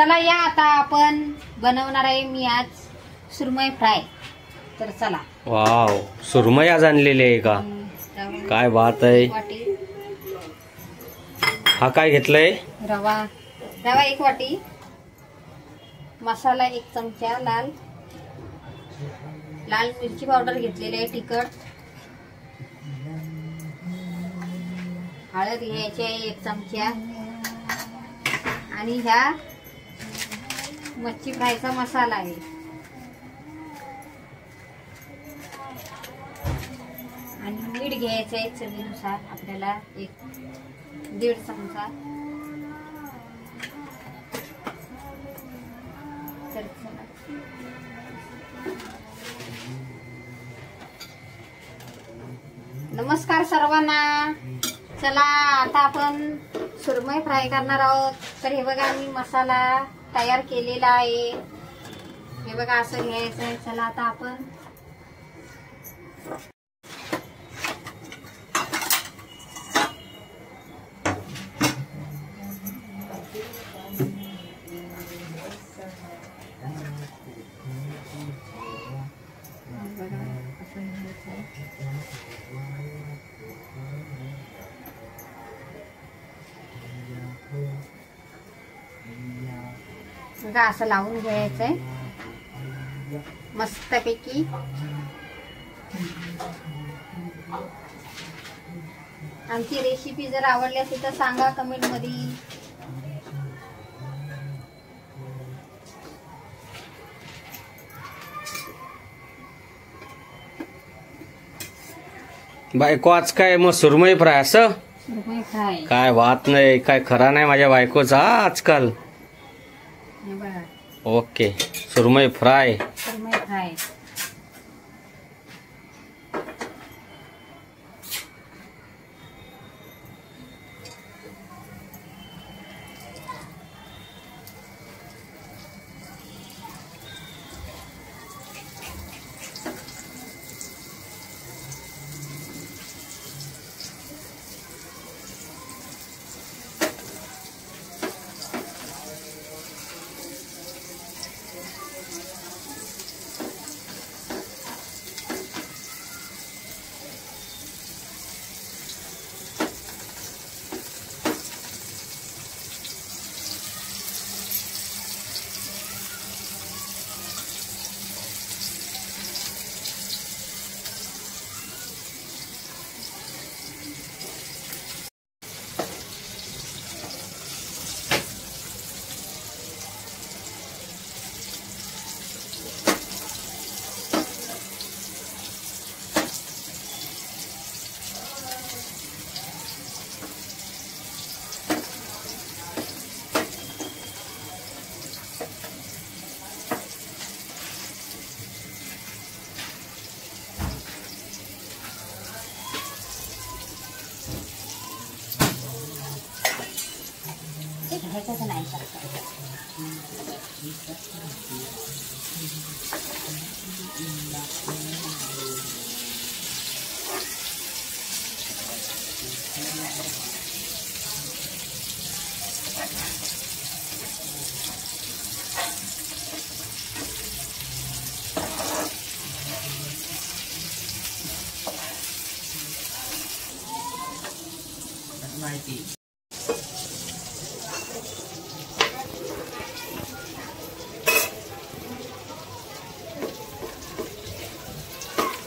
चला या आता आपण बनवणार आहे मी आज सुरमई फ्राय। तर चला। वाव, सुरमई आज आणलेली आहे का? काय बात आहे। हा काय घेतलंय? रवा 1 वाटी, मसाला 1 चमचा, लाल मिरची पावडर घेतलेली आहे, तिखट, हळद घ्यायची आहे 1 चमचा, आणि ह्या मच्छी फ्रायचा मसाला आहे। आणि मीठ घ्यायचं आहे चवीनुसार आपल्याला 1-1.5 चमचा। तर नमस्कार सर्वांना। चला आता आपण सुरमई फ्राय करणार आहोत। तर हे बघा मी मसाला तयार केलेला आहे, हे बघा असं घ्यायचं आहे। चला आता आपण बघा असं लावून घ्यायचंय मस्तपैकी। आमची रेसिपी जर आवडली असेल तर सांगा कमेंट मध्ये। बायको आज काय मग सुरमई फ्राय? असं सुरमई फ्राय काय बात नाही, काय खरा नाही माझ्या बायकोचा आजकाल। ओके, सुरमई फ्राय।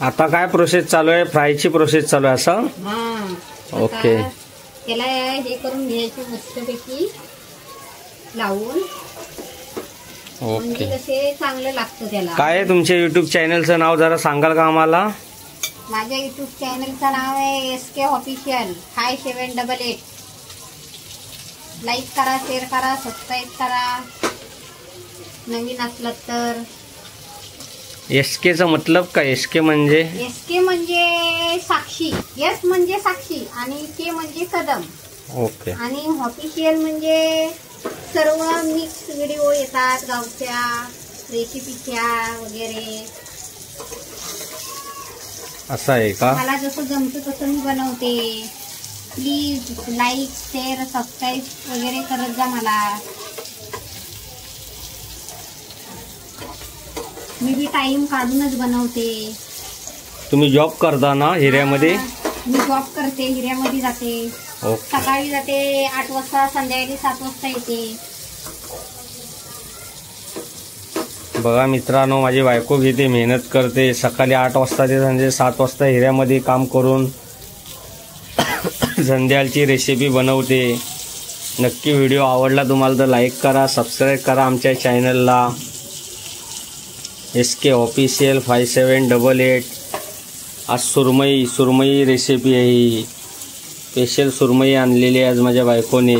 आता काय प्रोसेस चालू आहे? फ्रायची प्रोसेस चालू आहे असं? ओके, त्याला हे करून घ्यायचं मस्तपैकी लावून। ओके, कसे चांगलं लागतं त्याला। काय आहे तुमच्या युट्यूब चॅनलचं नाव जरा सांगाल का आम्हाला? माझ्या युट्यूब चॅनलचं नाव आहे SK ऑफिशियल 5788। लाईक करा, शेअर करा, सबस्क्राईब करा नवीन असलं तर। SK चा मतलब काय? SK म्हणजे? SK म्हणजे साक्षी, S म्हणजे साक्षी आणि K म्हणजे कदम। ओके, आणि ऑफिशियल म्हणजे सर्व मिक्स व्हिडिओ येतात गावच्या रेसिपीच्या वगैरे। असं आहे का? मला जसं जमतं तसं मी बनवते। प्लीज लाईक शेअर सबस्क्राईब वगैरे करत जा मला। मी बी टाइम काढूनच बनवते. तुम्ही जॉब करता ना हिऱ्यामध्ये? मी जॉब करते, हिऱ्यामध्ये जाते. ओके. सकाळी जाते 8 वाजता, संध्याकाळी 7 वाजता येते. बघा मित्रांनो, माझी बायको किती मेहनत करते. सकाळी 8 वाजता ते संध्याकाळी 7 वाजता हिऱ्यामध्ये काम करून संध्याकाळची रेसिपी बनवते. नक्की व्हिडिओ आवडला तुम्हाला तर लाईक करा, सबस्क्राईब करा आमच्या चॅनलला. SK official 5788. आज सुरमई रेसिपी आहे ही. स्पेशल सुरमई आणलेली आहे आज माझ्या बायकोने.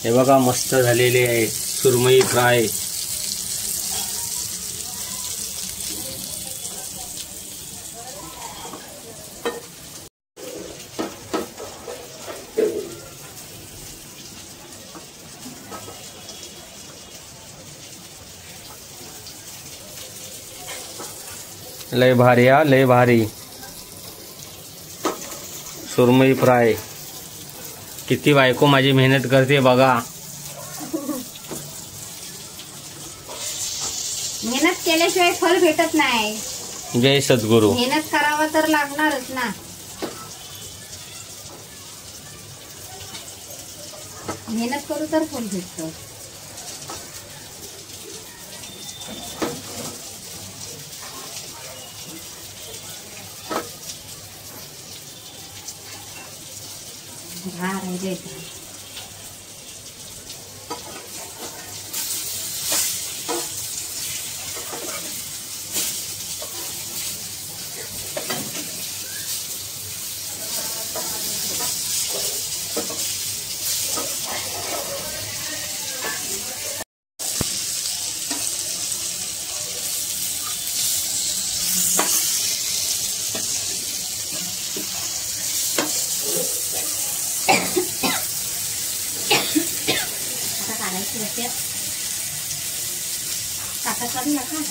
हे बघा मस्त झालेली आहे सुरमई फ्राय. लय भारी हा, लय भारी सुरमई फ्राय. किती बायको माझी मेहनत करते बघा. मेहनत केल्याशिवाय फळ भेटत नाही. जय सद्गुरू. मेहनत करावं तर लागणारच ना. मेहनत करू तर फळ भेटतं. काटा काढून नका.